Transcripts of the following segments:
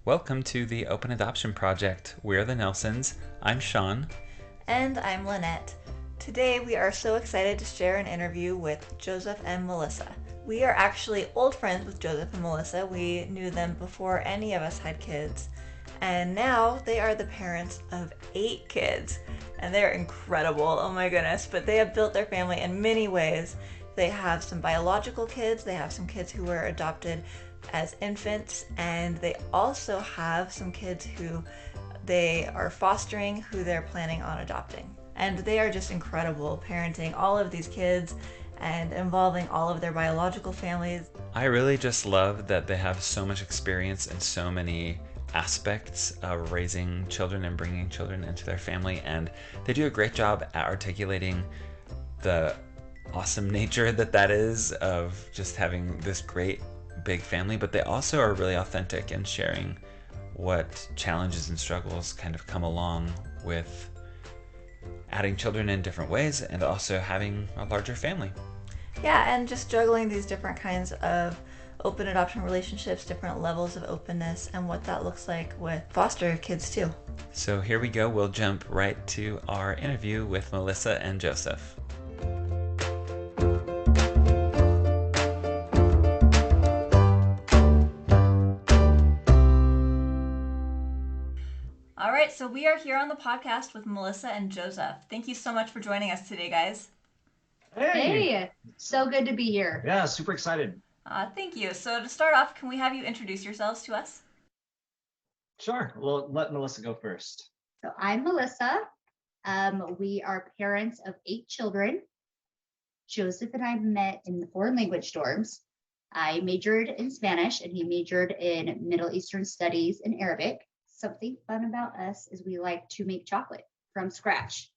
Welcome to the Open Adoption Project. We're the Nelsons. I'm Sean. And I'm Lynette. Today we are so excited to share an interview with Joseph and Melissa. We are actually old friends with Joseph and Melissa. We knew them before any of us had kids. And now they are the parents of 8 kids. And they're incredible, oh my goodness. But they have built their family in many ways. They have some biological kids, they have some kids who were adopted as infants, and they also have some kids who they are fostering, who they're planning on adopting. And they are just incredible parenting all of these kids and involving all of their biological families. I really just love that they have so much experience in so many aspects of raising children and bringing children into their family, and they do a great job at articulating the awesome nature that is of just having this great big family, but they also are really authentic in sharing what challenges and struggles kind of come along with adding children in different ways and also having a larger family. Yeah, and just juggling these different kinds of open adoption relationships, different levels of openness, and what that looks like with foster kids too. So here we go. We'll jump right to our interview with Melissa and Joseph. All right, so we are here on the podcast with Melissa and Joseph. Thank you so much for joining us today, guys. Hey, so good to be here. Yeah, super excited. Thank you. So to start off, can we have you introduce yourselves to us? Sure. Well, let Melissa go first. So I'm Melissa. We are parents of 8 children. Joseph and I met in the foreign language dorms. I majored in Spanish and he majored in Middle Eastern Studies and Arabic. Something fun about us is we like to make chocolate from scratch.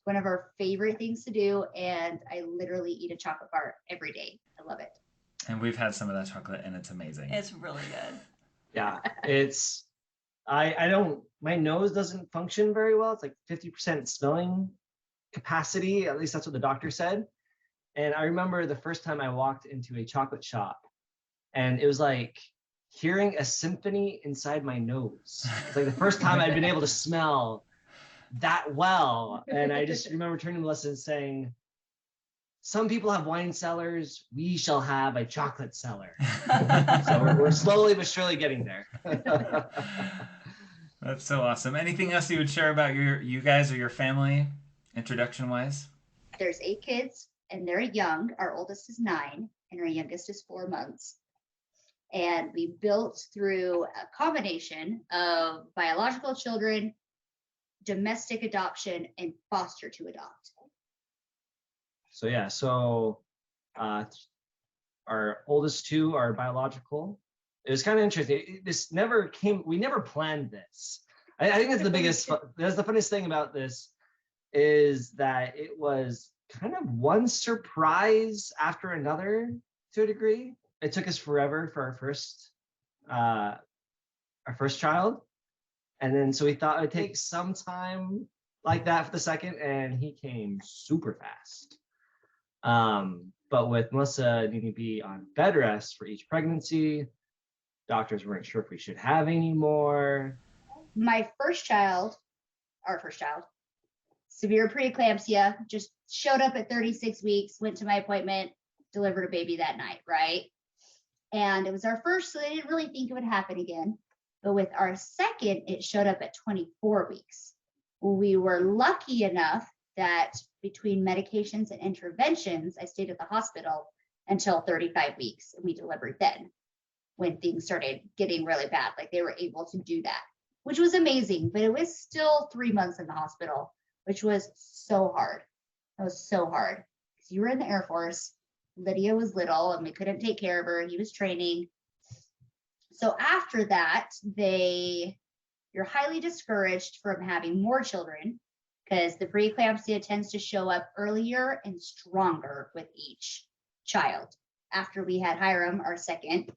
One of our favorite things to do, and I literally eat a chocolate bar every day. I love it. And we've had some of that chocolate and it's amazing. It's really good. Yeah, it's I don't my nose doesn't function very well. It's like 50% smelling capacity. At least that's what the doctor said. And I remember the first time I walked into a chocolate shop and it was like hearing a symphony inside my nose. It's like the first time I'd been able to smell that well. And I just remember turning to Melissa and saying, some people have wine cellars, we shall have a chocolate cellar. So we're slowly but surely getting there. That's so awesome. Anything else you would share about you guys or your family, introduction wise? There's 8 kids and they're young. Our oldest is 9 and our youngest is 4 months. And we built through a combination of biological children, domestic adoption, and foster to adopt. So yeah, our oldest 2 are biological. It was kind of interesting. This never came, we never planned this. I think that's the funniest thing about this is that it was kind of one surprise after another to a degree. It took us forever for our first child. And then so we thought it would take some time like that for the second, and he came super fast. But with Melissa needing to be on bed rest for each pregnancy, doctors weren't sure if we should have any more. My first child, our first child, severe preeclampsia, just showed up at 36 weeks, went to my appointment, delivered a baby that night, right? And it was our first, so they didn't really think it would happen again. But with our second, it showed up at 24 weeks. We were lucky enough that between medications and interventions, I stayed at the hospital until 35 weeks and we delivered then when things started getting really bad. Like they were able to do that, which was amazing, but it was still 3 months in the hospital, which was so hard. It was so hard because you were in the Air Force. Lydia was little and we couldn't take care of her. He was training. So after that, you're highly discouraged from having more children because the preeclampsia tends to show up earlier and stronger with each child. After we had Hiram, our second,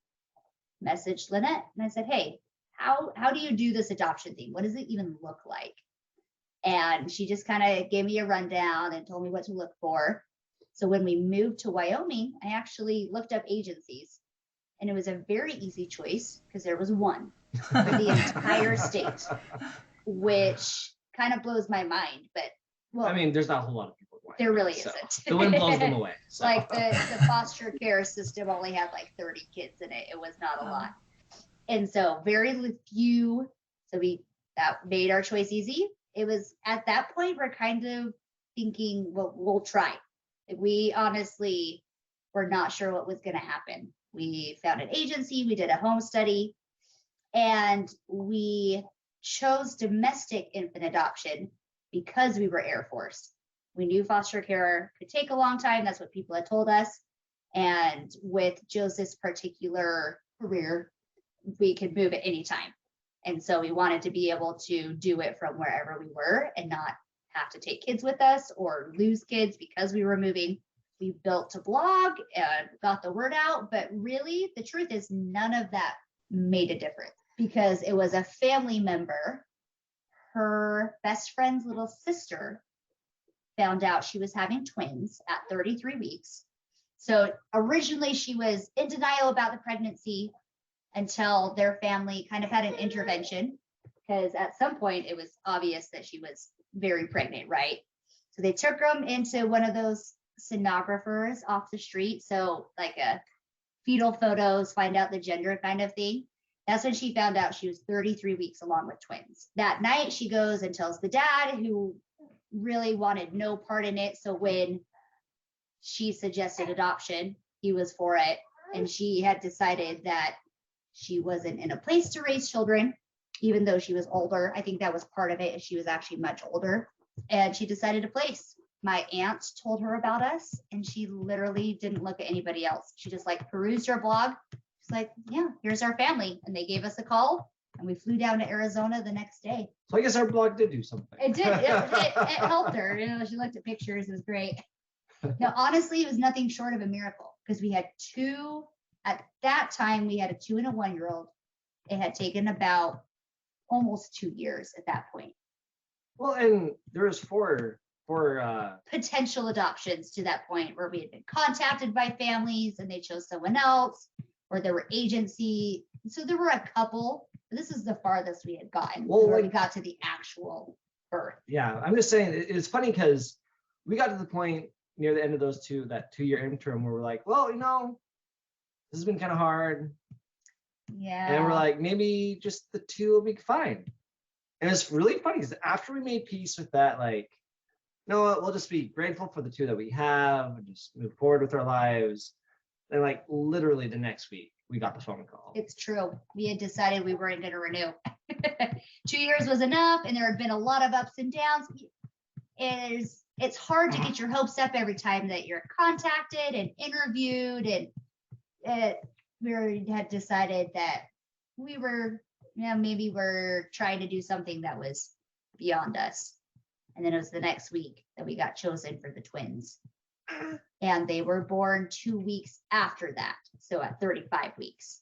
messaged Lynette and I said, hey, how do you do this adoption thing? What does it even look like? And she just kind of gave me a rundown and told me what to look for. So when we moved to Wyoming, I actually looked up agencies And it was a very easy choice because there was one for the entire state, which kind of blows my mind. But well, I mean, there's not a whole lot of people going. there really so isn't. The wind blows them away. So. Like the foster care system only had like 30 kids in it. It was not a lot. And so very few. So that made our choice easy. It was at that point, we're kind of thinking, well, we'll try. We honestly were not sure what was going to happen. We found an agency, we did a home study, and we chose domestic infant adoption because we were Air Force. We knew foster care could take a long time. That's what people had told us. And with Joseph's particular career, we could move at any time. And so we wanted to be able to do it from wherever we were and not have to take kids with us or lose kids because we were moving. We built a blog and got the word out, but really the truth is none of that made a difference because it was a family member. Her best friend's little sister found out she was having twins at 33 weeks. So originally she was in denial about the pregnancy until their family kind of had an intervention because at some point it was obvious that she was very pregnant, right? So they took them into one of those sonographers off the street. So like a fetal photos, find out the gender kind of thing. That's when she found out she was 33 weeks along with twins. That night she goes and tells the dad, who really wanted no part in it. So when she suggested adoption, he was for it. And she had decided that she wasn't in a place to raise children, even though she was older. I think that was part of it. She was actually much older. And she decided to place. My aunt told her about us, and she literally didn't look at anybody else. She just like perused her blog. She's like, yeah, here's our family. And they gave us a call, and we flew down to Arizona the next day. So I guess our blog did do something. It did. It helped her. You know, she looked at pictures. It was great. No, honestly, it was nothing short of a miracle because we had two. At that time, we had a 2 and a 1-year-old. It had taken about almost 2 years at that point. Well, and there was four potential adoptions to that point where we had been contacted by families and they chose someone else, or there were agency. So there were a couple. But this is the farthest we had gotten where we got to the actual birth. Yeah, I'm just saying it's funny because we got to the point near the end of that 2-year interim where we're like, well, you know, this has been kind of hard. Yeah. And we're like, maybe just the 2 will be fine. And it's really funny because after we made peace with that, like, you know what, we'll just be grateful for the 2 that we have and just move forward with our lives. And like literally the next week, we got the phone call. It's true. We had decided we weren't going to renew. 2 years was enough, and there had been a lot of ups and downs. It's hard to get your hopes up every time that you're contacted and interviewed, and we had decided that we were, maybe we're trying to do something that was beyond us. And then it was the next week that we got chosen for the twins. And they were born 2 weeks after that. So at 35 weeks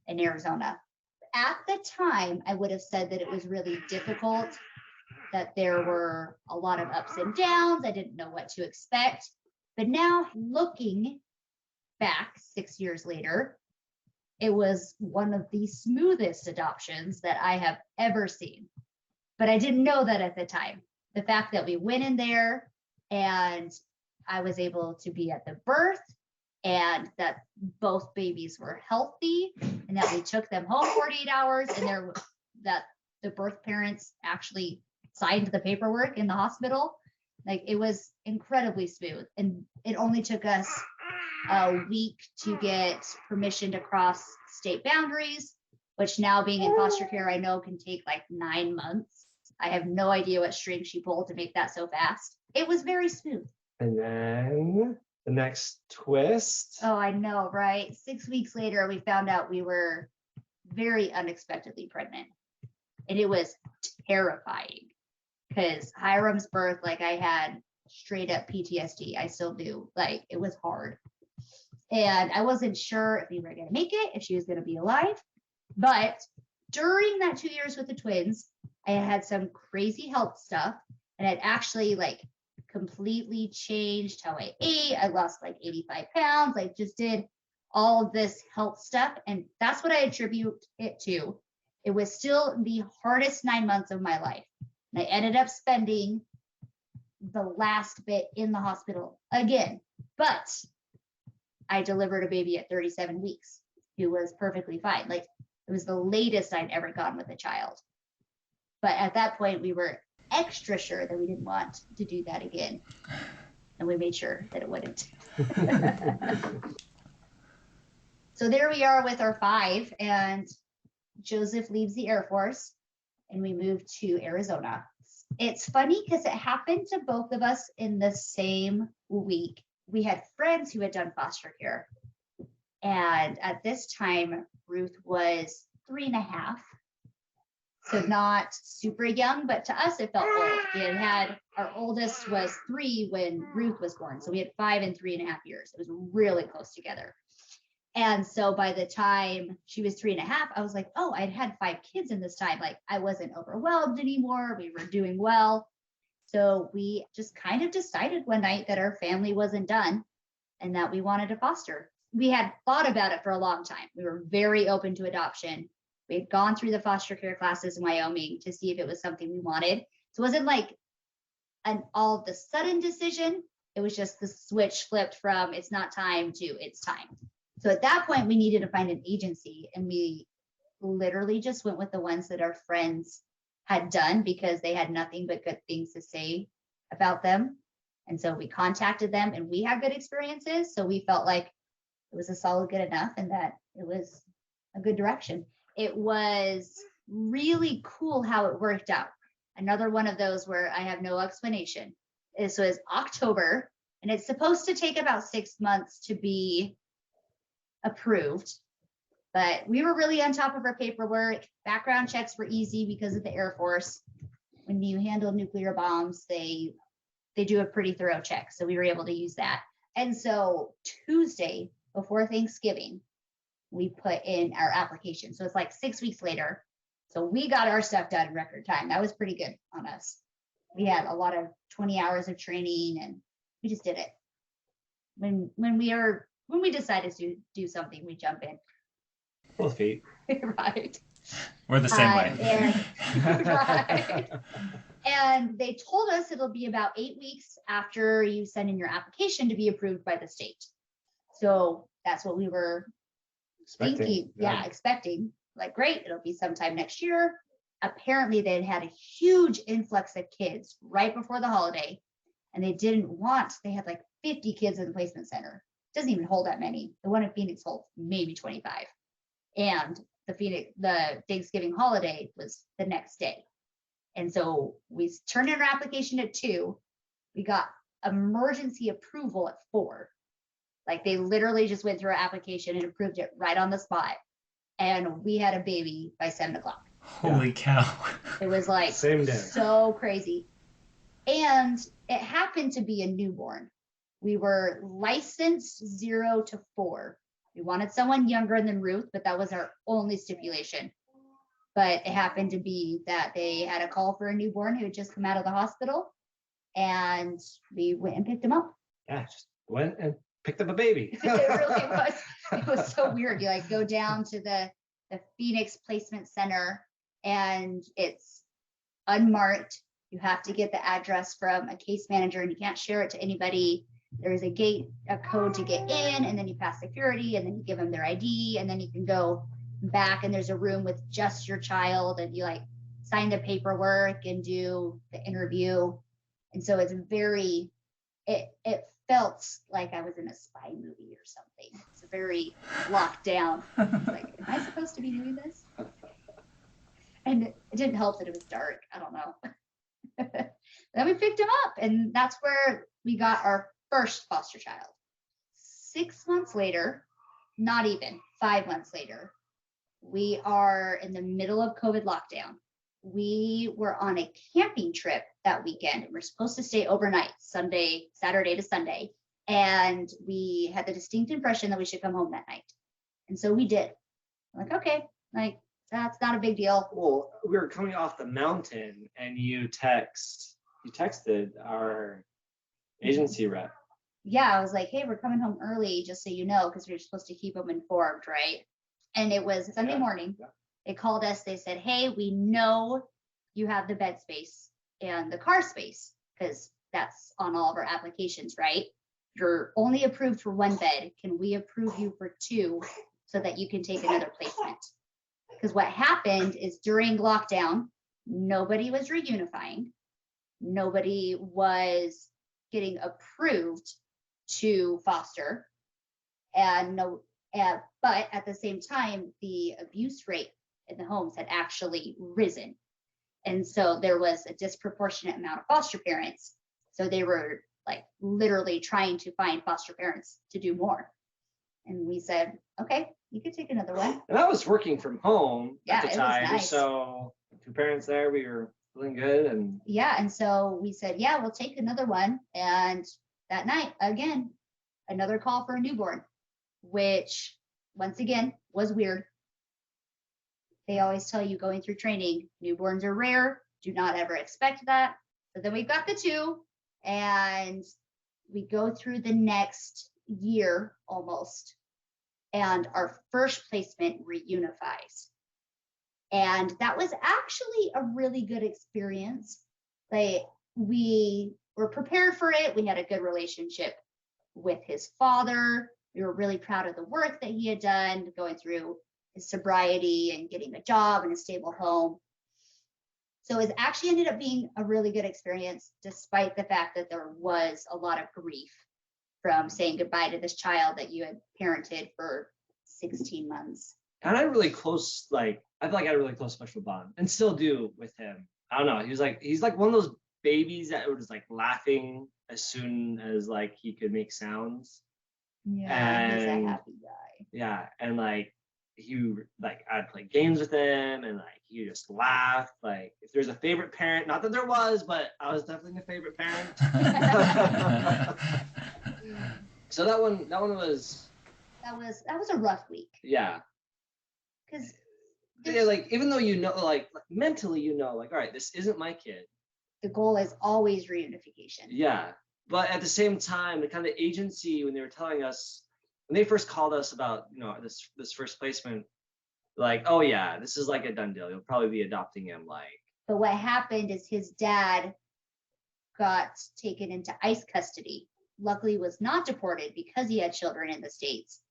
in Arizona. At the time, I would have said that it was really difficult, that there were a lot of ups and downs. I didn't know what to expect. But now looking back 6 years later, it was one of the smoothest adoptions that I have ever seen. But I didn't know that at the time. The fact that we went in there and I was able to be at the birth and that both babies were healthy and that we took them home 48 hours and that the birth parents actually signed the paperwork in the hospital. Like, it was incredibly smooth. And it only took us a week to get permission to cross state boundaries, which now being in foster care, I know can take like 9 months. I have no idea what string she pulled to make that so fast. It was very smooth. And then the next twist. Oh, I know, right? 6 weeks later, we found out we were very unexpectedly pregnant. And it was terrifying because Hiram's birth, like, I had straight up PTSD. I still do. Like, it was hard. And I wasn't sure if we were going to make it, if she was going to be alive. But during that 2 years with the twins, I had some crazy health stuff, and it actually like completely changed how I ate. I lost like 85 pounds. I just did all of this health stuff. And that's what I attribute it to. It was still the hardest 9 months of my life. And I ended up spending the last bit in the hospital again. But I delivered a baby at 37 weeks who was perfectly fine. Like, it was the latest I'd ever gone with a child. But at that point, we were extra sure that we didn't want to do that again. And we made sure that it wouldn't. So there we are with our 5, and Joseph leaves the Air Force and we moved to Arizona. It's funny because it happened to both of us in the same week. We had friends who had done foster care. And at this time, Ruth was 3.5. So not super young, but to us, it felt old. We had our oldest was 3 when Ruth was born. So we had 5 and 3.5 years. It was really close together. And so by the time she was 3.5, I was like, oh, I'd had 5 kids in this time. Like, I wasn't overwhelmed anymore. We were doing well. So we just kind of decided one night that our family wasn't done and that we wanted to foster. We had thought about it for a long time. We were very open to adoption. We had gone through the foster care classes in Wyoming to see if it was something we wanted. So it wasn't like an all of the sudden decision. It was just the switch flipped from it's not time to it's time. So at that point, we needed to find an agency, and we literally just went with the ones that our friends had done because they had nothing but good things to say about them. And so we contacted them, and we had good experiences. So we felt like it was a solid good enough and that it was a good direction. It was really cool how it worked out. Another one of those where I have no explanation. This was October, and it's supposed to take about 6 months to be approved, but we were really on top of our paperwork. Background checks were easy because of the Air Force. When you handle nuclear bombs, they do a pretty thorough check. So we were able to use that. And so Tuesday before Thanksgiving, we put in our application. So it's like 6 weeks later. So we got our stuff done in record time. That was pretty good on us. We had a lot of 20 hours of training, and we just did it. When we decided to do something, we jump in. Both feet. Right. We're the same way. Right. And they told us it'll be about 8 weeks after you send in your application to be approved by the state. So that's what we were thinking. Yeah, expecting. Like, great, it'll be sometime next year. Apparently, they had a huge influx of kids right before the holiday, and they had like 50 kids in the placement center. Doesn't even hold that many. The one in Phoenix holds maybe 25. And the Thanksgiving holiday was the next day. And so we turned in our application at 2. We got emergency approval at 4. Like, they literally just went through our application and approved it right on the spot. And we had a baby by 7 o'clock. Holy cow. It was like Same day. So crazy. And it happened to be a newborn. We were licensed 0 to 4. We wanted someone younger than Ruth, but that was our only stipulation. But it happened to be that they had a call for a newborn who had just come out of the hospital, and we went and picked him up. Yeah, just went and picked up a baby. It really was. It was so weird. You like go down to the Phoenix Placement Center, and it's unmarked. You have to get the address from a case manager, and you can't share it to anybody. There's a code to get in, and then you pass security, and then you give them their ID, and then you can go back, and there's a room with just your child, and you like sign the paperwork and do the interview. And so it's it felt like I was in a spy movie or something. It's very locked down. It's like, am I supposed to be doing this? And it didn't help that it was dark. I don't know. Then we picked him up, and that's where we got our first foster child. 6 months later, not even 5 months later, we are in the middle of COVID lockdown. We were on a camping trip that weekend, and we're supposed to stay overnight, Saturday to Sunday. And we had the distinct impression that we should come home that night. And so we did. I'm like, okay, like, that's not a big deal. Well, we were coming off the mountain, and you texted our agency rep yeah, I was like, hey, we're coming home early, just so you know, because we're supposed to keep them informed, right? And it was Sunday Yeah, morning. yeah. They called us. They said, hey, we know you have the bed space and the car space, because that's on all of our applications, right? You're only approved for one bed. Can we approve you for two so that you can take another placement? Because what happened is during lockdown, nobody was reunifying. Nobody was getting approved to foster. And no, but at the same time, the abuse rate in the homes had actually risen. And so there was a disproportionate amount of foster parents. So they were like literally trying to find foster parents to do more. And we said, okay, you could take another one. And I was working from home Yeah, at the it was time, nice. so 2 parents there, we were feeling good, and Yeah. And so we said, yeah, we'll take another one. And that night, again, another call for a newborn, which once again was weird. They always tell you going through training, newborns are rare. Do not ever expect that. So then we've got the two, and we go through the next year almost, and our first placement reunifies. And that was actually a really good experience. Like, we were prepared for it. We had a good relationship with his father. We were really proud of the work that he had done, going through his sobriety and getting a job and a stable home. So it actually ended up being a really good experience, despite the fact that there was a lot of grief from saying goodbye to this child that you had parented for 16 months. and I had a really close, like, I feel like I had a really close special bond, and still do with him. I don't know. He's like one of those babies that was like laughing as soon as like he could make sounds. Yeah, he's a And happy guy. yeah, and like I'd play games with him, and like he would just laugh. Like if there's a favorite parent, not that there was, but I was definitely a favorite parent. So that one was That was a rough week, yeah. because Yeah, like even though like mentally like, all right, this isn't my kid. the goal is always reunification. Yeah, but at the same time, the kind of agency when they were telling us when they first called us about this first placement, like, oh yeah, this is like a done deal. You'll probably be adopting him. Like, But what happened is his dad got taken into ICE custody. Luckily, was not deported because he had children in the States.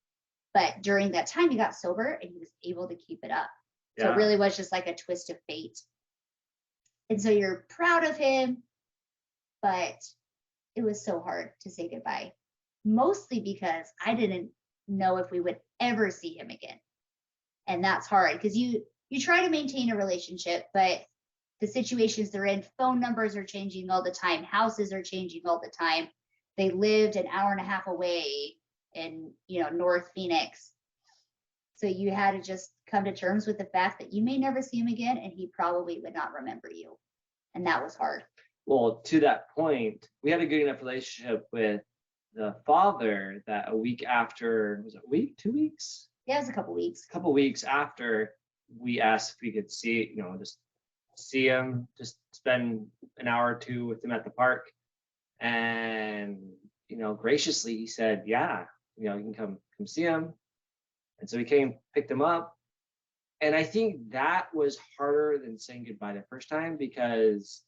But during that time, he got sober and he was able to keep it up. So yeah, it really was just like a twist of fate. And so you're proud of him, but it was so hard to say goodbye, mostly because I didn't know if we would ever see him again. And that's hard because you try to maintain a relationship, but the situations they're in, phone numbers are changing all the time, houses are changing all the time. They lived an hour and a half away in North Phoenix. So you had to just come to terms with the fact that you may never see him again, and he probably would not remember you. And that was hard. well, to that point, we had a good enough relationship with the father that a week after, was it a week, 2 weeks? Yeah, it was a couple weeks. A couple weeks after, we asked if we could see, just see him, just spend an hour or two with him at the park. And, graciously he said, yeah, you can come see him. And so we came, picked him up. And I think that was harder than saying goodbye the first time because,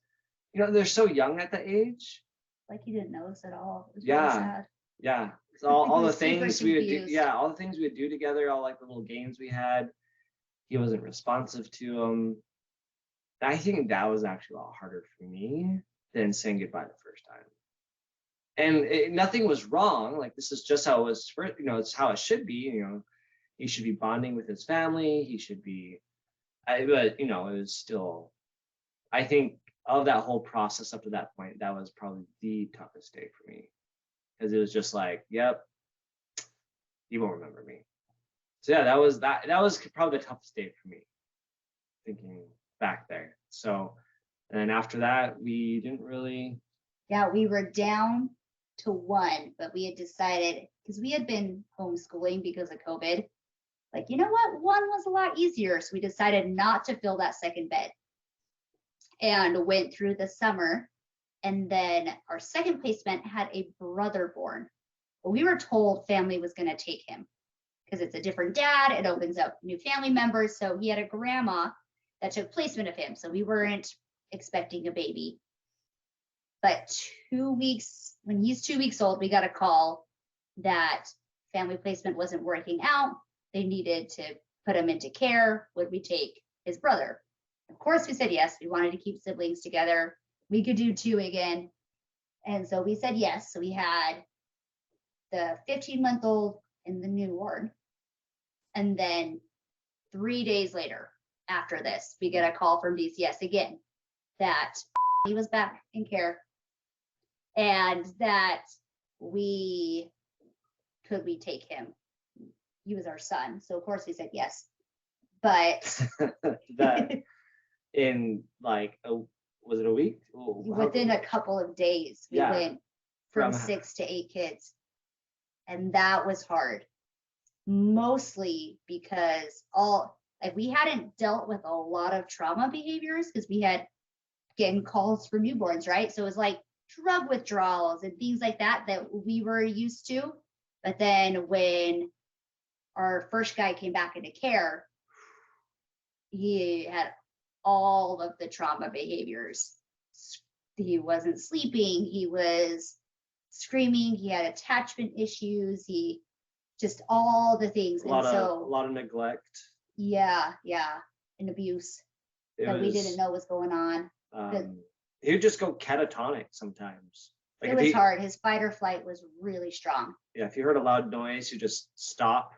they're so young at that age. Like he didn't know us at all. It was Yeah. really sad. Yeah. So all He the was super things we would do. confused. Yeah. All the things we would do together, all like the little games we had. He wasn't responsive to them. I think that was actually a lot harder for me than saying goodbye the first time. And nothing was wrong. Like, this is just how it was, it's how it should be. He should be bonding with his family. He should be, but, it was still, I think of that whole process up to that point, that was probably the toughest day for me. Because it was just like, yep, you won't remember me. So yeah, that was probably the toughest day for me, thinking back there. So, and then after that, we didn't really. Yeah, we were down to one, but we had decided, because we had been homeschooling because of COVID, like, you know what? One was a lot easier. So we decided not to fill that second bed and went through the summer. And then our second placement had a brother born But we were told family was going to take him because it's a different dad. It opens up new family members. So he had a grandma that took placement of him. So we weren't expecting a baby. But 2 weeks, when he's 2 weeks old, we got a call that family placement wasn't working out. They needed to put him into care. Would we take his brother? Of course, we said yes. We wanted to keep siblings together. We could do 2 again. And so we said yes. So we had the 15-month-old and the newborn. And then 3 days later, after this, we get a call from DCS again that he was back in care and that we take him. He was our son. So of course we said yes. But That in like was it a week? Oh, within a couple of days, we went from 6 to 8 kids. And that was hard. Mostly because we hadn't dealt with a lot of trauma behaviors because we had getting calls for newborns, right? So it was like drug withdrawals and things like that we were used to. But then when our first guy came back into care, he had all of the trauma behaviors. He wasn't sleeping, he was screaming, he had attachment issues, he just all the things. A lot of neglect. Yeah, and abuse that we didn't know was going on. He would just go catatonic sometimes. Like it was hard. His fight or flight was really strong. Yeah, if you heard a loud noise, you just stop,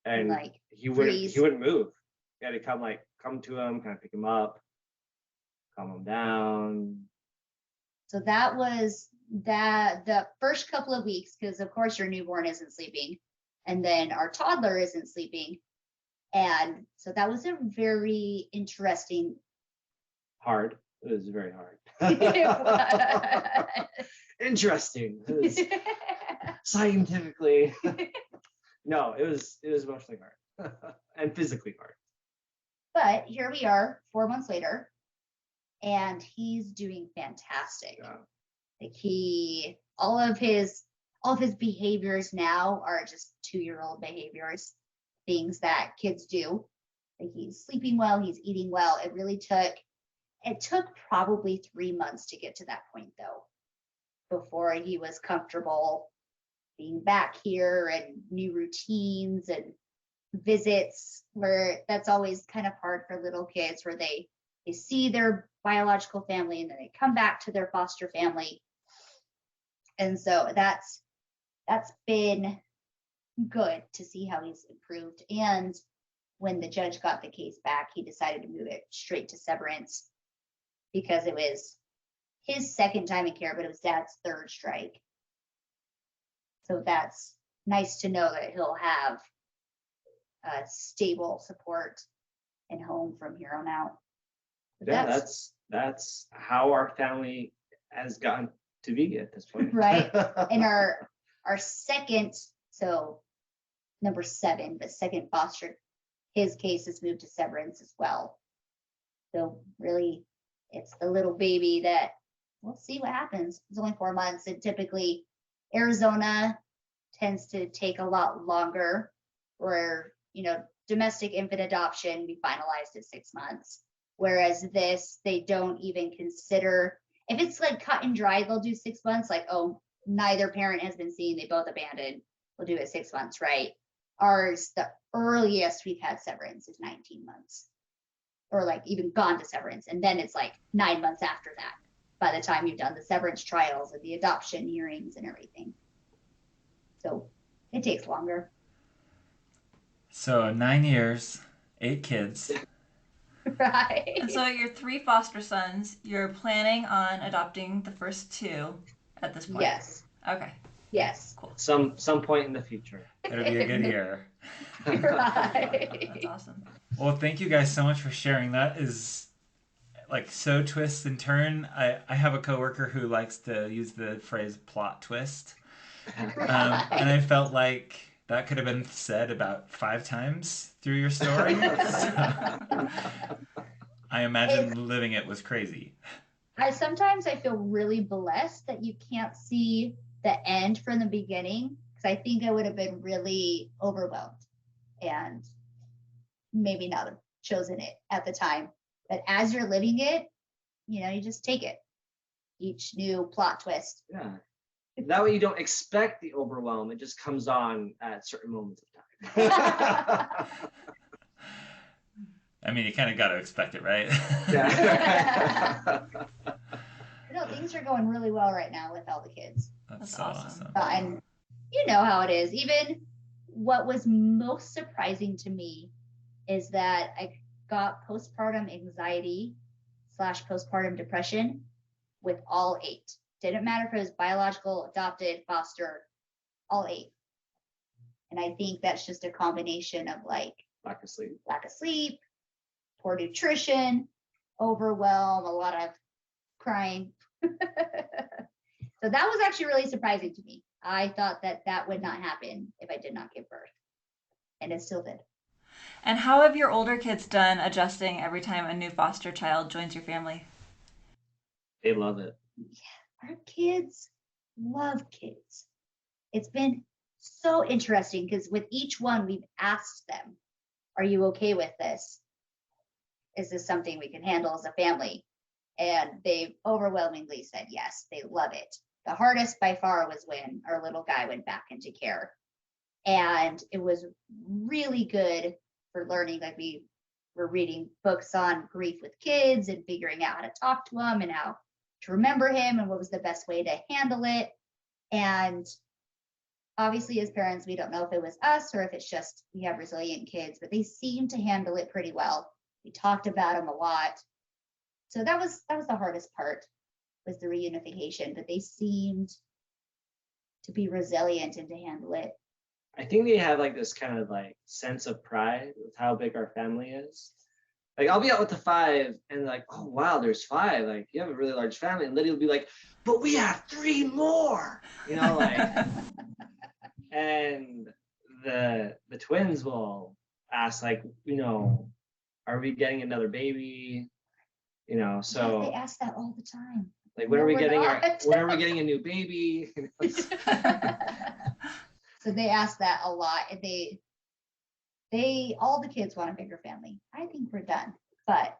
and like he wouldn't move. You had to come to him, kind of pick him up, calm him down. So that was the first couple of weeks, because of course your newborn isn't sleeping, and then our toddler isn't sleeping, and so that was a very interesting. Hard. It was very hard. It was. Interesting. It was scientifically. No, it was emotionally hard and physically hard. But here we are 4 months later, and he's doing fantastic. Yeah. Like all of his behaviors now are just 2-year-old behaviors, things that kids do. Like he's sleeping well, he's eating well. It took probably 3 months to get to that point though, before he was comfortable being back here and new routines and visits, where that's always kind of hard for little kids, where they see their biological family and then they come back to their foster family. And so that's been good to see how he's improved. And when the judge got the case back, he decided to move it straight to severance because it was his second time in care, but it was Dad's third strike. So that's nice to know that he'll have stable support and home from here on out. But yeah, that's how our family has gotten to be at this point. Right. And our second, so number 7, the second foster, his case has moved to severance as well. So really, it's the little baby that we'll see what happens. It's only 4 months, and typically Arizona tends to take a lot longer, where domestic infant adoption we finalized at 6 months, whereas this they don't even consider. If it's like cut and dry, they'll do 6 months, like, oh, neither parent has been seen, they both abandoned, we'll do it 6 months, right? Ours, the earliest we've had severance is 19 months, or like even gone to severance, and then it's like 9 months after that by the time you've done the severance trials and the adoption hearings and everything. So it takes longer. So 9 years, 8 kids. Right. And so your 3 foster sons, you're planning on adopting the first 2 at this point? Yes. Okay. Yes. Cool. Some point in the future. It'll be a good year. Right. That's awesome. Well, thank you guys so much for sharing. That is like so twist and turn. I have a coworker who likes to use the phrase plot twist. And I felt like that could have been said about 5 times through your story. So, I imagine living it was crazy. Sometimes I feel really blessed that you can't see the end from the beginning, because I think I would have been really overwhelmed and maybe not have chosen it at the time. But as you're living it, you just take it. Each new plot twist. Yeah. That way you don't expect the overwhelm. It just comes on at certain moments of time. I mean, you kind of got to expect it, right? Yeah. No, things are going really well right now with all the kids. That's That's so awesome. awesome. And you know how it is. Even what was most surprising to me is that I got postpartum anxiety / postpartum depression with all 8. Didn't matter if it was biological, adopted, foster, all 8. And I think that's just a combination of like Lack of sleep, poor nutrition, overwhelm, a lot of crying. So that was actually really surprising to me. I thought that would not happen if I did not give birth. And it still did. And how have your older kids done adjusting every time a new foster child joins your family? They love it. Our kids love kids. It's been so interesting because with each one, we've asked them, are you okay with this? Is this something we can handle as a family? And they've overwhelmingly said yes, they love it. The hardest by far was when our little guy went back into care. And it was really good for learning. Like we were reading books on grief with kids and figuring out how to talk to him and how to remember him and what was the best way to handle it. And obviously, as parents, we don't know if it was us or if it's just we have resilient kids, but they seem to handle it pretty well. We talked about them a lot. So that was the hardest part, was the reunification, but they seemed to be resilient and to handle it. I think they have like this kind of like sense of pride with how big our family is. Like I'll be out with the 5 and like, oh wow, there's 5. Like you have a really large family. And Lydia will be like, but we have 3 more. Like and the twins will ask like, are we getting another baby? So they ask that all the time. like No, we're when are we getting a new baby? So they ask that a lot. And they all the kids want a bigger family. I think we're done. But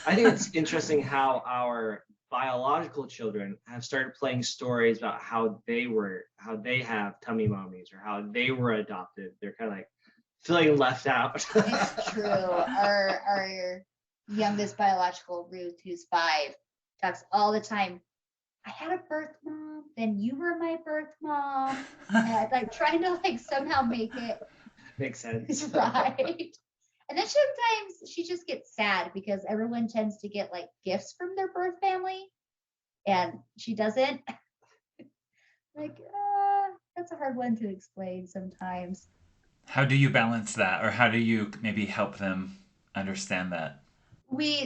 I think it's interesting how our biological children have started playing stories about how they have tummy mommies or how they were adopted. They're kind of like feeling left out. it's true. Our youngest biological, Ruth, who's 5, talks all the time. I had a birth mom, then you were my birth mom. And like trying to like somehow make it Makes sense. right. And then sometimes she just gets sad because everyone tends to get like gifts from their birth family and she doesn't. Like, that's a hard one to explain sometimes. How do you balance that, or how do you maybe help them understand that?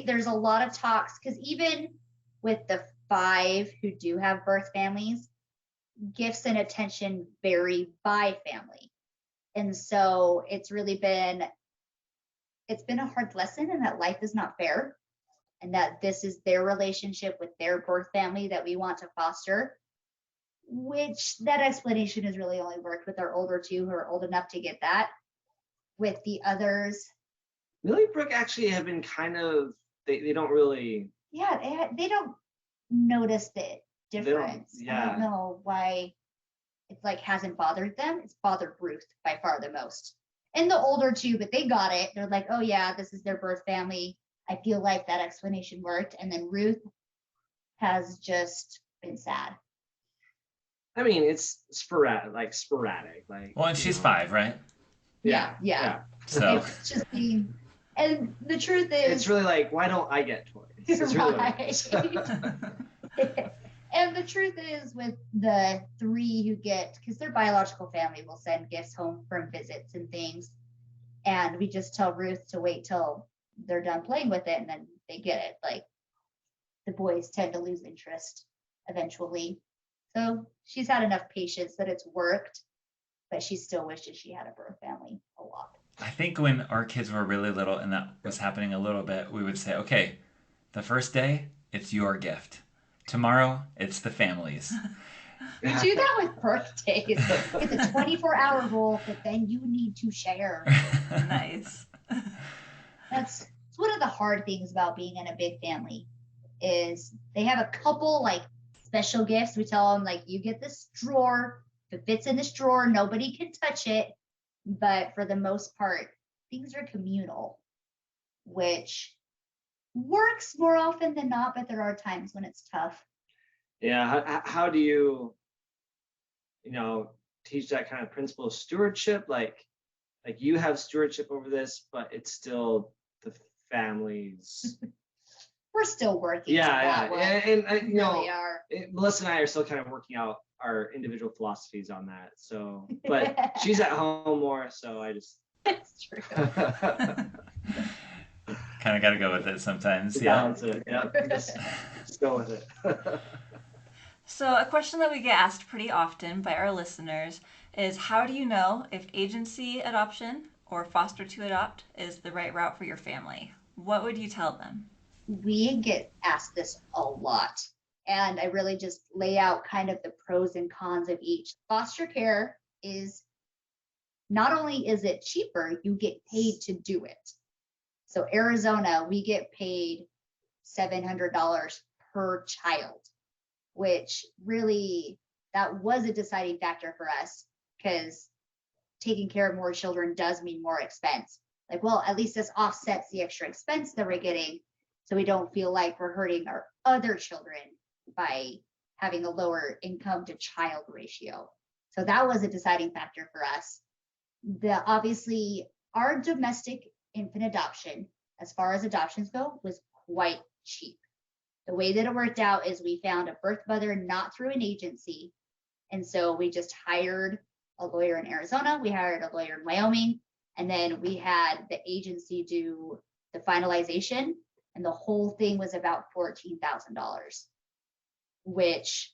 There's a lot of talks because even with the 5 who do have birth families, gifts and attention vary by family. And so it's been a hard lesson, and that life is not fair, and that this is their relationship with their birth family that we want to foster, which that explanation has really only worked with our older 2 who are old enough to get that. With the others, Millie Brooke actually have been kind of, they don't really. Yeah, they don't notice the difference. Yeah. I don't know why it's like hasn't bothered them. It's bothered Ruth by far the most. And the older 2, but they got it. They're like, oh yeah, this is their birth family. I feel like that explanation worked. And then Ruth has just been sad. I mean, it's sporadic. Like, Well, and she's 5, right? Yeah. So It's just being, and the truth is, it's really like, why don't I get toys? It's really right. And the truth is, with the 3 who get, because their biological family will send gifts home from visits and things, and we just tell Ruth to wait till they're done playing with it, and then they get it. Like the boys tend to lose interest eventually. So she's had enough patience that it's worked, but she still wishes she had a birth family a lot. I think when our kids were really little and that was happening a little bit, we would say, okay, the first day, it's your gift. Tomorrow, it's the family's. We do that with birthdays. It's a 24-hour rule, but then you need to share. Nice. That's one of the hard things about being in a big family is they have a couple like special gifts. We tell them like, you get this drawer. If it fits in this drawer, nobody can touch it. But for the most part, things are communal, which works more often than not, but there are times when it's tough. Yeah. How do you, teach that kind of principle of stewardship? Like you have stewardship over this, but it's still the family's. We're still working. Yeah. And really are. Melissa and I are still kind of working out our individual philosophies on that. So, but she's at home more, so I just. That's true. Kind of got to go with it sometimes. Balance it. Yeah. Just go with it. So a question that we get asked pretty often by our listeners is, how do you know if agency adoption or foster to adopt is the right route for your family? What would you tell them? We get asked this a lot, and I really just lay out kind of the pros and cons of each. Foster care is, not only is it cheaper, you get paid to do it. So Arizona, we get paid $700 per child, which really, that was a deciding factor for us, because taking care of more children does mean more expense. Like, well, at least this offsets the extra expense that we're getting, so we don't feel like we're hurting our other children by having a lower income to child ratio. So that was a deciding factor for us. Obviously, our domestic infant adoption, as far as adoptions go, was quite cheap. The way that it worked out is we found a birth mother not through an agency. And so we just hired a lawyer in Arizona, we hired a lawyer in Wyoming, and then we had the agency do the finalization. And the whole thing was about $14,000, which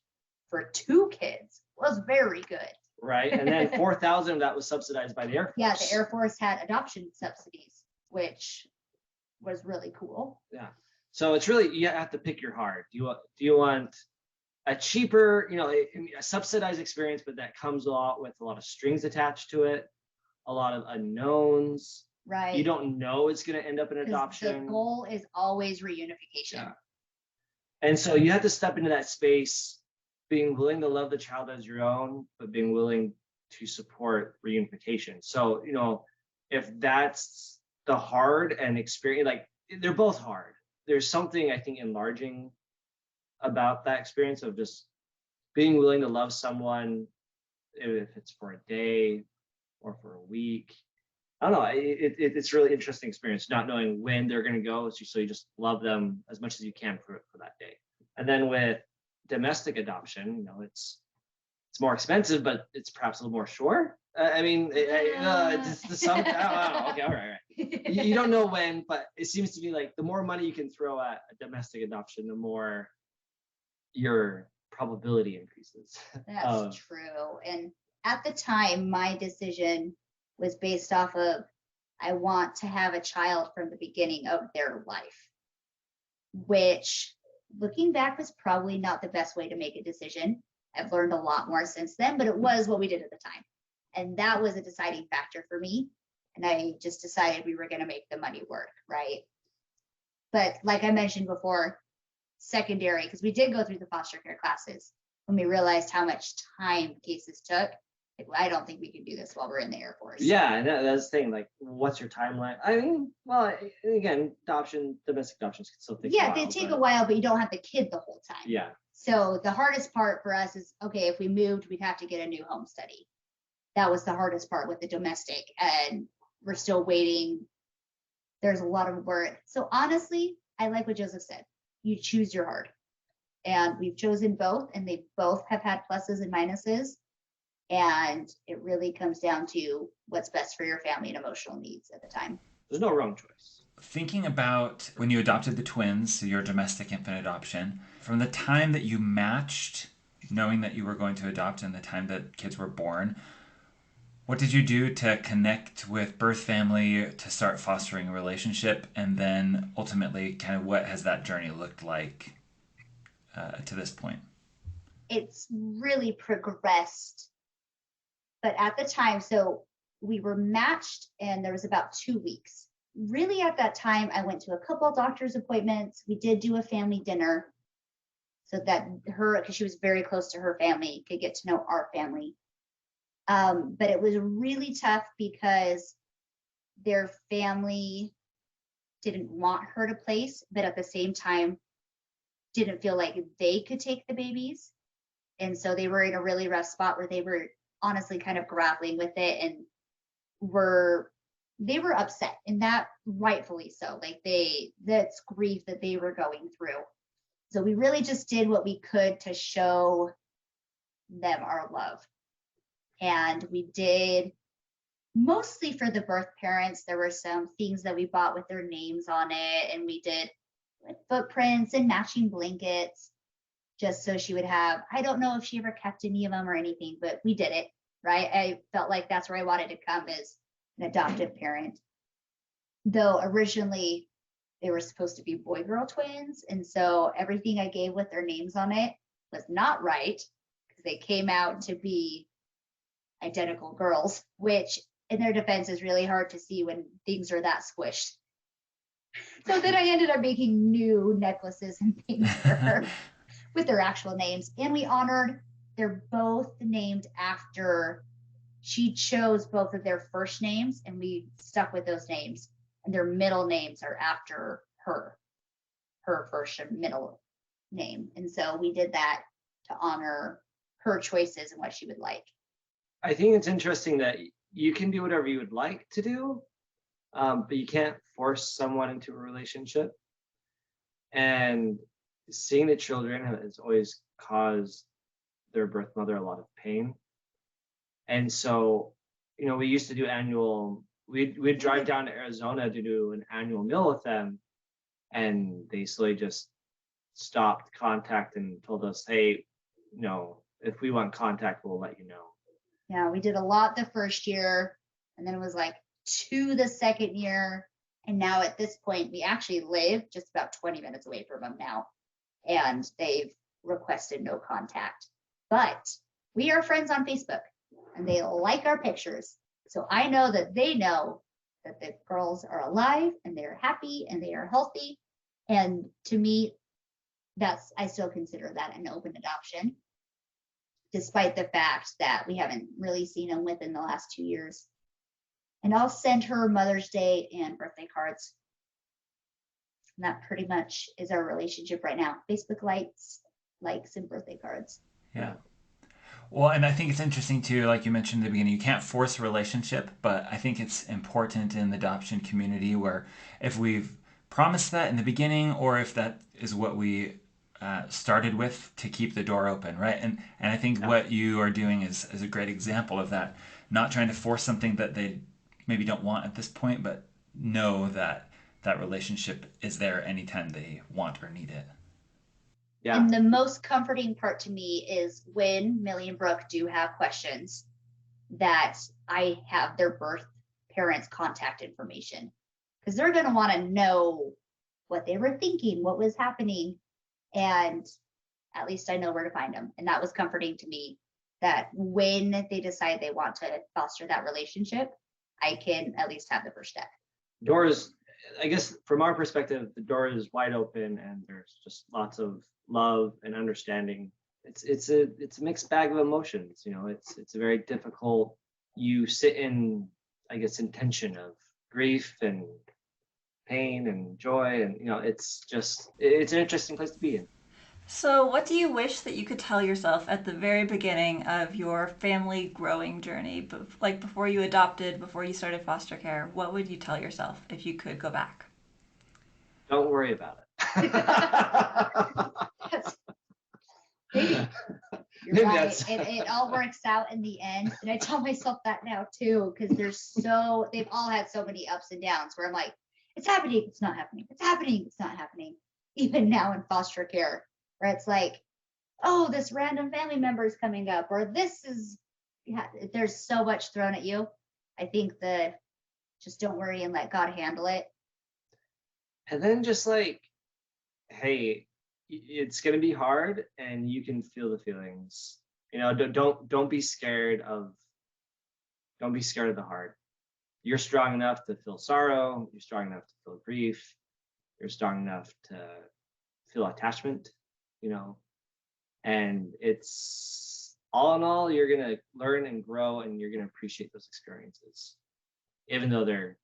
for 2 kids was very good. Right. And then 4,000 of that was subsidized by the Air Force. Yeah, the Air Force had adoption subsidies, which was really cool. Yeah. So it's really, you have to pick your heart. Do you want a cheaper, a subsidized experience, but that comes a lot with a lot of strings attached to it, a lot of unknowns. Right. You don't know it's going to end up in adoption. The goal is always reunification. Yeah. And so you have to step into that space, being willing to love the child as your own, but being willing to support reunification. So, if that's the hard and experience, like, they're both hard. There's something, I think, enlarging about that experience of just being willing to love someone, if it's for a day or for a week. I don't know. It's really interesting experience, not knowing when they're going to go. So you just love them as much as you can for that day. And then with domestic adoption, it's more expensive, but it's perhaps a little more sure. It's the some. Okay, all right. You don't know when, but it seems to be like the more money you can throw at a domestic adoption, the more your probability increases. That's true. And at the time, my decision was based off of, I want to have a child from the beginning of their life, which, looking back, was probably not the best way to make a decision. I've learned a lot more since then, but it was what we did at the time. And that was a deciding factor for me. And I just decided we were going to make the money work, right? But like I mentioned before, secondary, because we did go through the foster care classes, when we realized how much time cases took, like, I don't think we can do this while we're in the Air Force. Yeah, and that's the thing. Like, what's your timeline? I mean, well, again, domestic adoptions can still take a while. They take a while, but you don't have the kid the whole time. Yeah. So the hardest part for us is, okay, if we moved, we'd have to get a new home study. That was the hardest part with the domestic, and we're still waiting. There's a lot of work. So honestly, I like what Joseph said. You choose your heart. And we've chosen both, and they both have had pluses and minuses. And it really comes down to what's best for your family and emotional needs at the time. There's no wrong choice. Thinking about when you adopted the twins, so your domestic infant adoption, from the time that you matched, knowing that you were going to adopt, and the time that kids were born, what did you do to connect with birth family, to start fostering a relationship, and then ultimately, kind of what has that journey looked like to this point? it's really progressed. But at the time, so we were matched and there was about 2 weeks. Really at that time, I went to a couple of doctor's appointments. We did do a family dinner so that her, because she was very close to her family, could get to know our family. But it was really tough because their family didn't want her to place, but at the same time, didn't feel like they could take the babies. And so they were in a really rough spot where they were honestly kind of grappling with it and they were upset, and that rightfully so. Like that's grief that they were going through. So we really just did what we could to show them our love. And we did mostly for the birth parents. There were some things that we bought with their names on it, and we did like footprints and matching blankets just so she would have, I don't know if she ever kept any of them or anything, but we did it, right? I felt like that's where I wanted to come as an adoptive parent. Though originally they were supposed to be boy-girl twins. And so everything I gave with their names on it was not right because they came out to be identical girls, which in their defense is really hard to see when things are that squished. So then I ended up making new necklaces and things for her with their actual names. And we honored, they're both named after, she chose both of their first names and we stuck with those names. And their middle names are after her first and middle name. And so we did that to honor her choices and what she would like. I think it's interesting that you can do whatever you would like to do, but you can't force someone into a relationship. And seeing the children has always caused their birth mother a lot of pain. And so, we used to do we'd drive down to Arizona to do an annual meal with them. And they slowly just stopped contact and told us, hey, if we want contact, we'll let you know. Yeah, we did a lot the first year, and then it was like 2 the second year. And now at this point, we actually live just about 20 minutes away from them now. And they've requested no contact. But we are friends on Facebook and they like our pictures. So I know that they know that the girls are alive and they're happy and they are healthy. And to me, I still consider that an open adoption, despite the fact that we haven't really seen them within the last 2 years. And I'll send her Mother's Day and birthday cards. And that pretty much is our relationship right now. Facebook likes, and birthday cards. Yeah. Well, and I think it's interesting too, like you mentioned in the beginning, you can't force a relationship, but I think it's important in the adoption community where if we've promised that in the beginning, or if that is what we started with, to keep the door open, right? And I think what you are doing is a great example of that, not trying to force something that they maybe don't want at this point, but know that that relationship is there anytime they want or need it. Yeah. And the most comforting part to me is when Millie and Brooke do have questions, that I have their birth parents' contact information, because they're going to want to know what they were thinking, what was happening, and at least I know where to find them. And that was comforting to me, that when they decide they want to foster that relationship, I can at least have the first step. Doors, I guess from our perspective, the door is wide open and there's just lots of love and understanding. It's a mixed bag of emotions. It's a very difficult, you sit in, I guess, in tension of grief and pain and joy, and it's an interesting place to be in. So, what do you wish that you could tell yourself at the very beginning of your family growing journey? Like before you adopted, before you started foster care, what would you tell yourself if you could go back? Don't worry about it. Maybe. You're Maybe right. It all works out in the end. And I tell myself that now too, because they've all had so many ups and downs where I'm like, it's happening, it's not happening. It's happening, it's not happening. Even now in foster care, where it's like, oh, this random family member is coming up, or there's so much thrown at you. I think just don't worry and let God handle it. And then just like, hey, it's going to be hard, and you can feel the feelings. Don't be scared of the hard. You're strong enough to feel sorrow. You're strong enough to feel grief. You're strong enough to feel attachment, and it's all in all, you're going to learn and grow, and you're going to appreciate those experiences, even though they're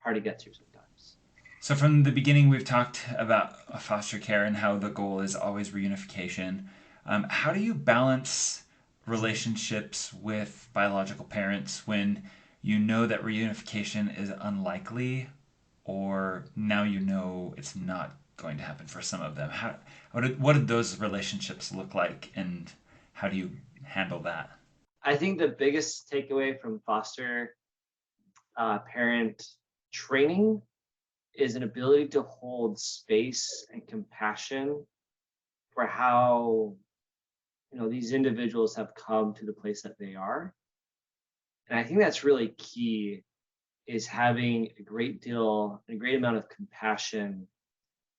hard to get through sometimes. So from the beginning, we've talked about foster care and how the goal is always reunification. How do you balance relationships with biological parents when you know that reunification is unlikely, or now you know it's not going to happen for some of them? What did those relationships look like, and how do you handle that? I think the biggest takeaway from foster parent training is an ability to hold space and compassion for how these individuals have come to the place that they are. And I think that's really key, is having a great amount of compassion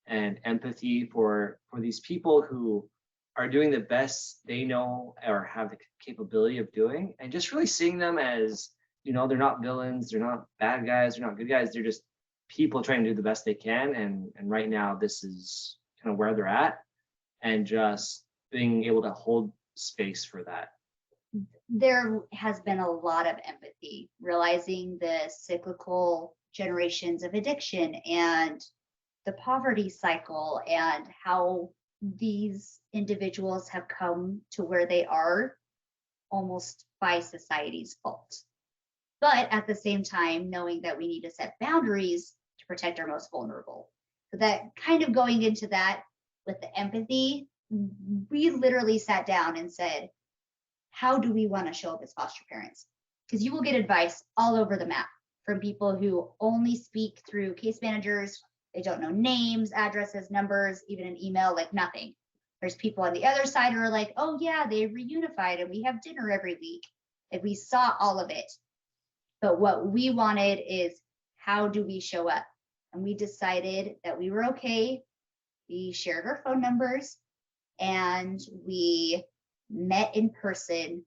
and empathy for these people who are doing the best they know or have the capability of doing, and just really seeing them as, they're not villains, they're not bad guys, they're not good guys, they're just people trying to do the best they can. And right now, this is kind of where they're at, and just being able to hold space for that. There has been a lot of empathy, realizing the cyclical generations of addiction and the poverty cycle, and how these individuals have come to where they are almost by society's fault. But at the same time, knowing that we need to set boundaries to protect our most vulnerable. So that kind of going into that with the empathy, we literally sat down and said, how do we want to show up as foster parents? Because you will get advice all over the map from people who only speak through case managers. They don't know names, addresses, numbers, even an email, like nothing. There's people on the other side who are like, oh yeah, they reunified and we have dinner every week. Like, we saw all of it. But what we wanted is, how do we show up? And we decided that we were okay. We shared our phone numbers, and we met in person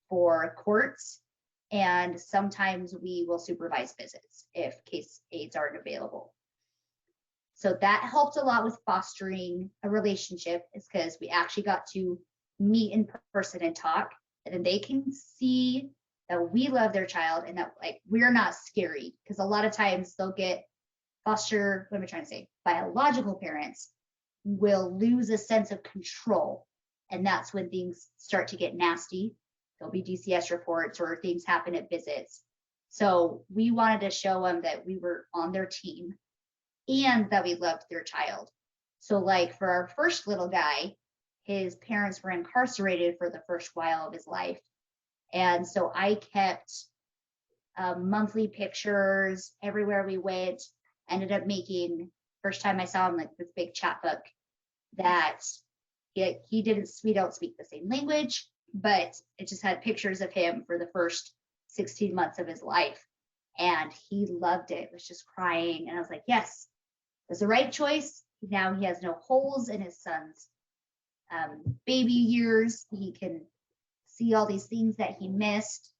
for courts. And sometimes we will supervise visits if case aides aren't available. So that helped a lot with fostering a relationship, is because we actually got to meet in person and talk, and then they can see that we love their child and that, like, we're not scary. Because a lot of times they'll get biological parents will lose a sense of control. And that's when things start to get nasty. There'll be DCS reports or things happen at visits. So we wanted to show them that we were on their team and that we loved their child. So, like, for our first little guy, his parents were incarcerated for the first while of his life. And so I kept monthly pictures everywhere we went. Ended up making, first time I saw him, like, this big chapbook that we don't speak the same language, but it just had pictures of him for the first 16 months of his life. And he loved it, was just crying. And I was like, yes, it was the right choice. Now he has no holes in his son's baby years. He can see all these things that he missed.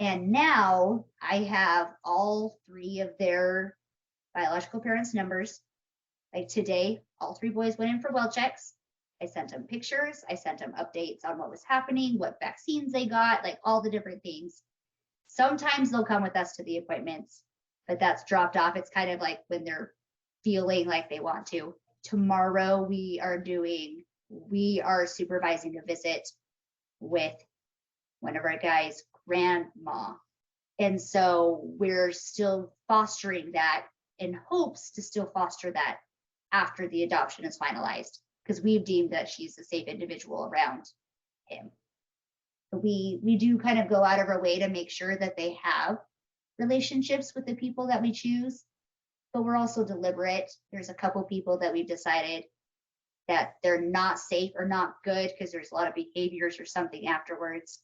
And now I have all three of their biological parents' numbers. Like today, all three boys went in for well checks. I sent them pictures. I sent them updates on what was happening, what vaccines they got, like all the different things. Sometimes they'll come with us to the appointments, but that's dropped off. It's kind of like when they're feeling like they want to. Tomorrow we are supervising a visit with one of our guys' grandma. And so we're still fostering that in hopes to still foster that after the adoption is finalized, because we've deemed that she's a safe individual around him. But we do kind of go out of our way to make sure that they have relationships with the people that we choose, but we're also deliberate. There's a couple people that we've decided that they're not safe or not good because there's a lot of behaviors or something afterwards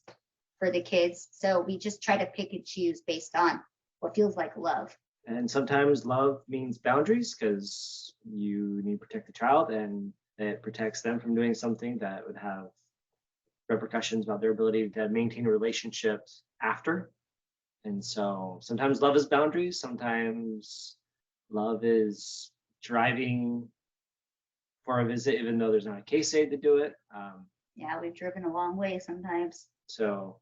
for the kids. So we just try to pick and choose based on what feels like love. And sometimes love means boundaries, because you need to protect the child, and It protects them from doing something that would have repercussions about their ability to maintain relationships after. And so sometimes love is boundaries, sometimes love is driving for a visit, even though there's not a case aid to do it. Yeah, we've driven a long way sometimes. So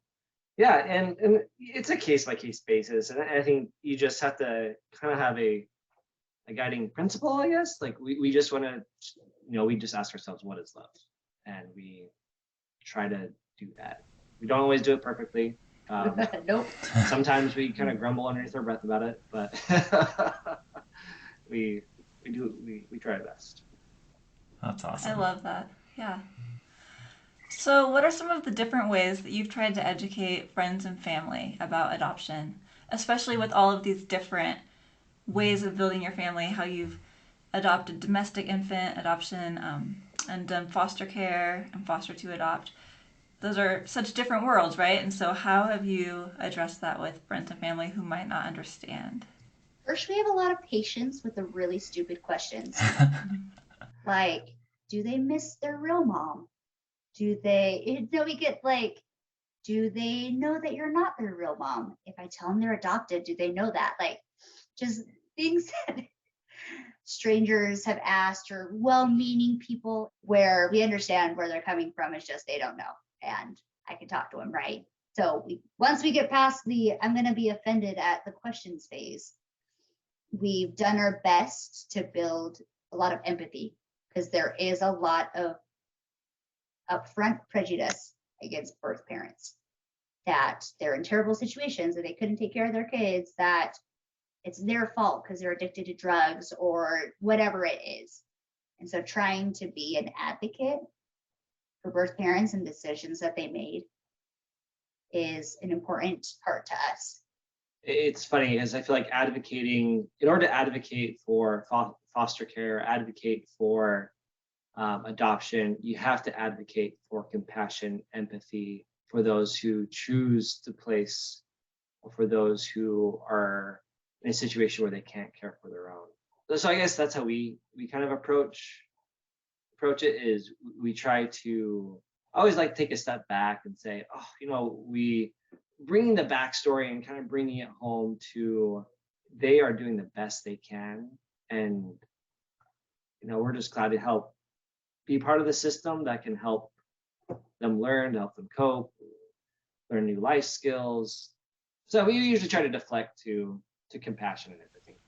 yeah, and it's a case by case basis. And I think you just have to kind of have a guiding principle, I guess. Like we just want to, we just ask ourselves, what is love? And we try to do that. We don't always do it perfectly. Nope. Sometimes we kind of grumble underneath our breath about it, but we try our best. That's awesome. I love that. Yeah. So, what are some of the different ways that you've tried to educate friends and family about adoption, especially with all of these different ways of building your family? How you've adopted domestic infant adoption, and done foster care and foster to adopt. Those are such different worlds, right? And so, how have you addressed that with friends and family who might not understand? First, we have a lot of patience with the really stupid questions. Like, do they miss their real mom? We get like, do they know that you're not their real mom? If I tell them they're adopted, do they know that? Like, just things that strangers have asked, or well-meaning people, where we understand where they're coming from. It's just they don't know, and I can talk to them, right? So once we get past the I'm going to be offended at the questions phase, we've done our best to build a lot of empathy, because there is a lot of upfront prejudice against birth parents, that they're in terrible situations, that they couldn't take care of their kids, that it's their fault because they're addicted to drugs or whatever it is. And so trying to be an advocate for birth parents and decisions that they made is an important part to us. It's funny, as I feel like in order to advocate for foster care, advocate for adoption, you have to advocate for compassion, empathy for those who choose to place, or for those who are in a situation where they can't care for their own. So I guess that's how we kind of approach it. Is we try to always like take a step back and say, we bringing the backstory and kind of bringing it home to they are doing the best they can, and we're just glad to help be part of the system that can help them learn, to help them cope, learn new life skills. So we usually try to deflect to compassion and empathy.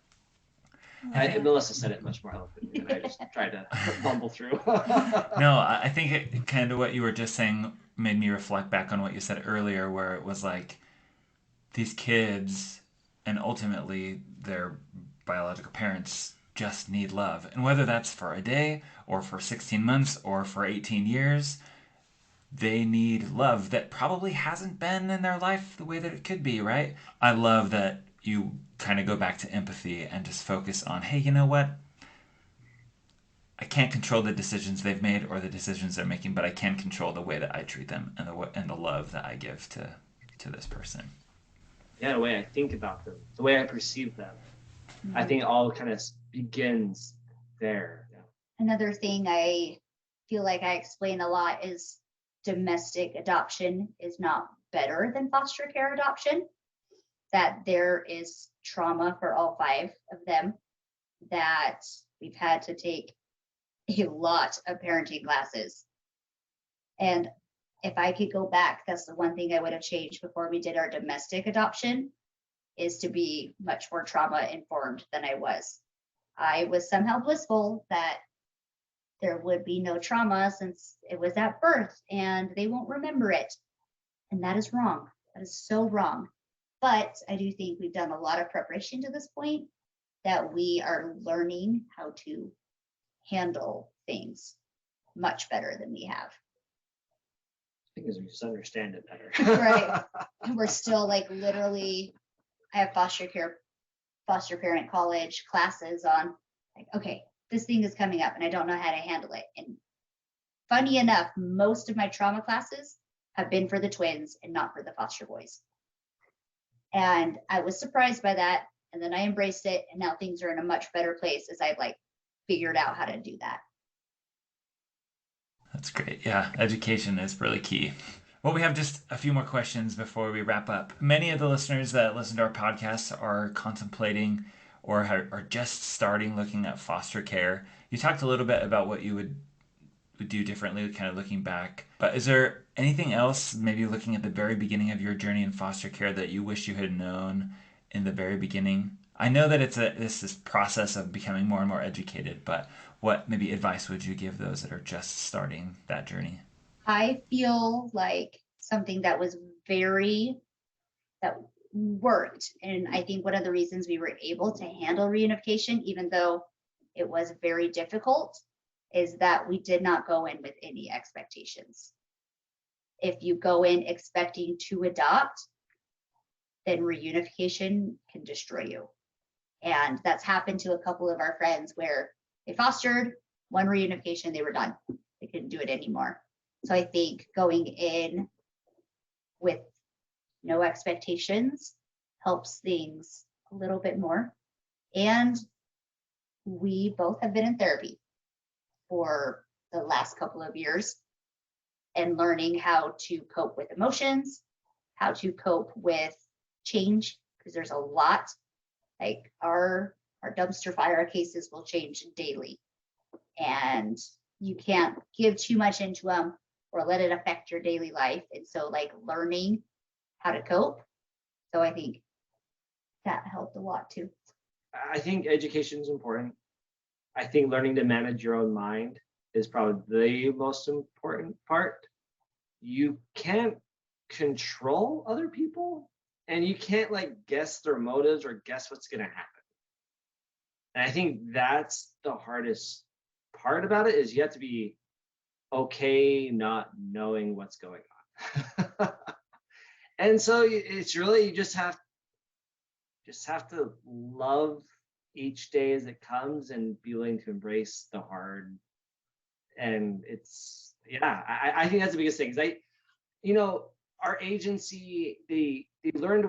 Melissa said it much more eloquently, and I just tried to bumble through. No, I think it kind of what you were just saying made me reflect back on what you said earlier, where it was like these kids and ultimately their biological parents just need love. And whether that's for a day or for 16 months or for 18 years, they need love that probably hasn't been in their life the way that it could be, right? I love that you kind of go back to empathy and just focus on, hey, you know what? I can't control the decisions they've made or the decisions they're making, but I can control the way that I treat them and the love that I give to this person. Yeah, the way I think about them, the way I perceive them. Mm-hmm. I think it all kind of begins there. Yeah. Another thing I feel like I explain a lot is domestic adoption is not better than foster care adoption, that there is trauma for all 5 of them, that we've had to take a lot of parenting classes. And if I could go back, that's the one thing I would have changed before we did our domestic adoption, is to be much more trauma informed than I was. I was somehow blissful that there would be no trauma since it was at birth and they won't remember it. And that is wrong. That is so wrong. But I do think we've done a lot of preparation to this point, that we are learning how to handle things much better than we have. Because we just understand it better. Right. And we're still like literally, I have foster parent college classes on like, okay, this thing is coming up and I don't know how to handle it. And funny enough, most of my trauma classes have been for the twins and not for the foster boys. And I was surprised by that. And then I embraced it. And now things are in a much better place as I've like figured out how to do that. That's great. Yeah, education is really key. Well, we have just a few more questions before we wrap up. Many of the listeners that listen to our podcast are contemplating or are just starting looking at foster care. You talked a little bit about what you would do differently, kind of looking back. But is there anything else, maybe looking at the very beginning of your journey in foster care, that you wish you had known in the very beginning? I know that it's this process of becoming more and more educated, but what maybe advice would you give those that are just starting that journey? I feel like something that was that worked. And I think one of the reasons we were able to handle reunification, even though it was very difficult, is that we did not go in with any expectations. If you go in expecting to adopt, then reunification can destroy you. And that's happened to a couple of our friends where they fostered, one reunification, they were done. They couldn't do it anymore. So I think going in with no expectations helps things a little bit more. And we both have been in therapy for the last couple of years and learning how to cope with emotions, how to cope with change, because there's a lot. Like our dumpster fire cases will change daily, and you can't give too much into them or let it affect your daily life. And so like learning how to cope. So I think that helped a lot too. I think education is important. I think learning to manage your own mind is probably the most important part. You can't control other people, and you can't like guess their motives or guess what's going to happen. And I think that's the hardest part about it, is you have to be okay not knowing what's going on. And so it's really, you just have to love each day as it comes and be willing to embrace the hard. And it's, yeah, I think that's the biggest thing. Our agency, they learned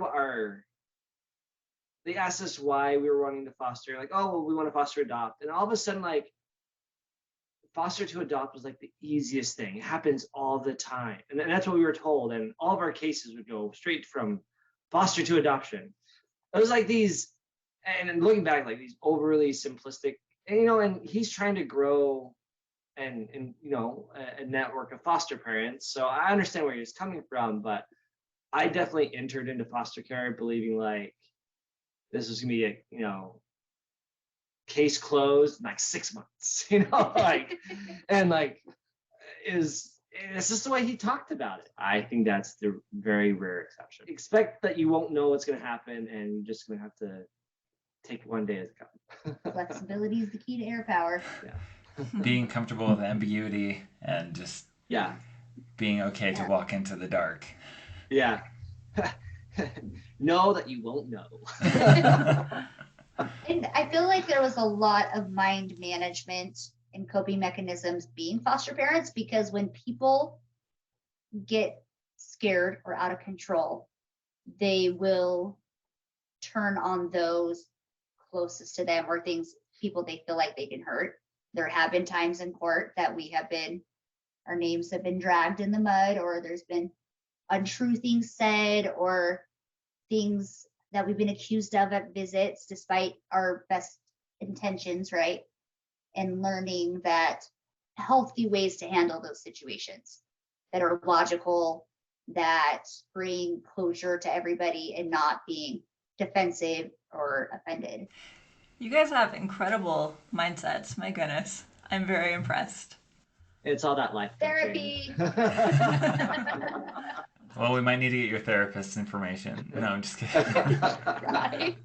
they asked us why we were wanting to foster, like, oh, well, we want to foster adopt. And all of a sudden, like, foster to adopt was like the easiest thing. It happens all the time. And that's what we were told. And all of our cases would go straight from foster to adoption. It was like these, and looking back, like these overly simplistic, and he's trying to grow and a network of foster parents. So I understand where he's coming from, but I definitely entered into foster care believing like this was gonna be case closed in like 6 months, like, and like it's just the way he talked about it. I think that's the very rare exception. Expect that you won't know what's going to happen, and you're just going to have to take one day as it comes. Flexibility is the key to air power. Yeah. Being comfortable with ambiguity and just being okay to walk into the dark. Yeah. Know that you won't know. And I feel like there was a lot of mind management and coping mechanisms being foster parents, because when people get scared or out of control, they will turn on those closest to them or people they feel like they can hurt. There have been times in court that our names have been dragged in the mud, or there's been untrue things said, or things that we've been accused of at visits despite our best intentions, right? And learning that healthy ways to handle those situations that are logical, that bring closure to everybody and not being defensive or offended. You guys have incredible mindsets. My goodness. I'm very impressed. It's all that life Therapy. Well, we might need to get your therapist's information. No, I'm just kidding. Right.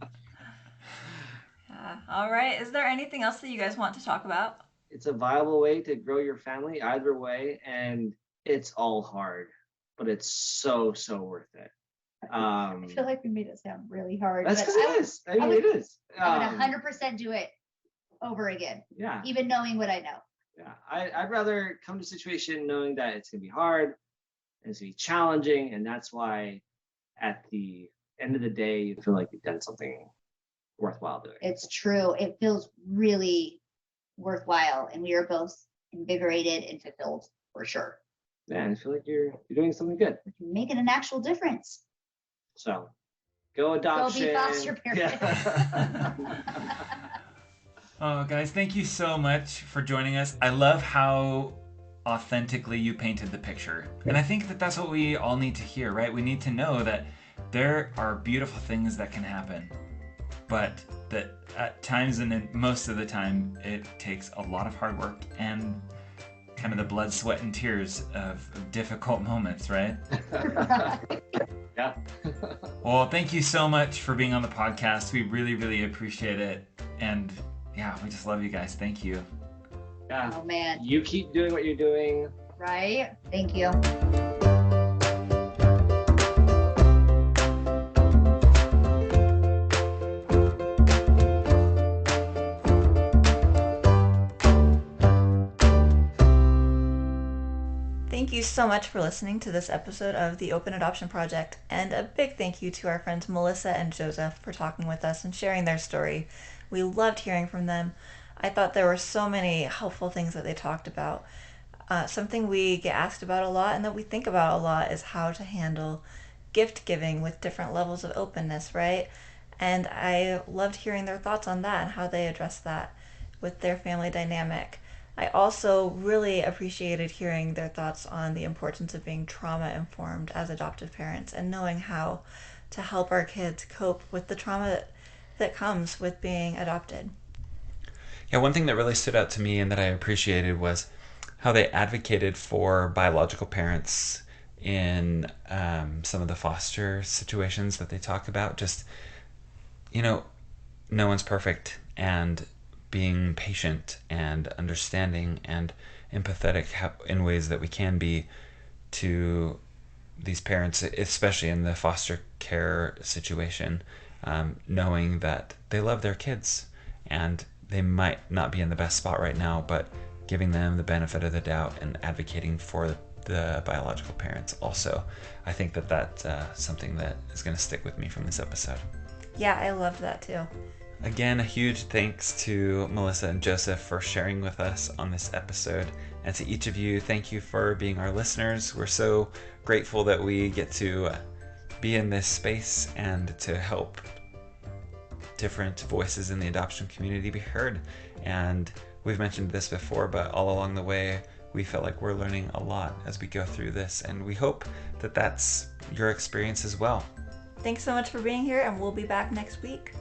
Yeah. All right. Is there anything else that you guys want to talk about? It's a viable way to grow your family either way, and it's all hard, but it's so worth it. I feel like we made it sound really hard. That's because it is. I mean, it is. I would 100% do it over again. Yeah. Even knowing what I know. Yeah. I'd rather come to a situation knowing that it's going to be hard and it's going to be challenging. And that's why at the end of the day, you feel like you've done something worthwhile doing. It's true. It feels really worthwhile. And we are both invigorated and fulfilled for sure. Man, I feel like you're doing something good. You're making an actual difference. So go adoption. Go be foster parents. Yeah. Oh, guys, thank you so much for joining us. I love how authentically you painted the picture. And I think that that's what we all need to hear, right? We need to know that there are beautiful things that can happen, but that at times, and most of the time, it takes a lot of hard work and kind of the blood, sweat, and tears of difficult moments, right? Yeah. Well, thank you so much for being on the podcast. We really, really appreciate it. And yeah, we just love you guys. Thank you. Yeah. Oh man. You keep doing what you're doing. Right? Thank you. Thank you so much for listening to this episode of the Open Adoption Project, and a big thank you to our friends Melissa and Joseph for talking with us and sharing their story. We loved hearing from them. I thought there were so many helpful things that they talked about. Something we get asked about a lot and that we think about a lot is how to handle gift giving with different levels of openness, right? And I loved hearing their thoughts on that and how they address that with their family dynamic. I also really appreciated hearing their thoughts on the importance of being trauma informed as adoptive parents and knowing how to help our kids cope with the trauma that comes with being adopted. Yeah, one thing that really stood out to me and that I appreciated was how they advocated for biological parents in some of the foster situations that they talk about. Just, no one's perfect, and being patient and understanding and empathetic in ways that we can be to these parents, especially in the foster care situation, knowing that they love their kids and they might not be in the best spot right now, but giving them the benefit of the doubt and advocating for the biological parents also. I think that that's something that is going to stick with me from this episode. Yeah, I loved that too. Again, a huge thanks to Melissa and Joseph for sharing with us on this episode. And to each of you, thank you for being our listeners. We're so grateful that we get to be in this space and to help different voices in the adoption community be heard. And we've mentioned this before, but all along the way, we feel like we're learning a lot as we go through this. And we hope that that's your experience as well. Thanks so much for being here, and we'll be back next week.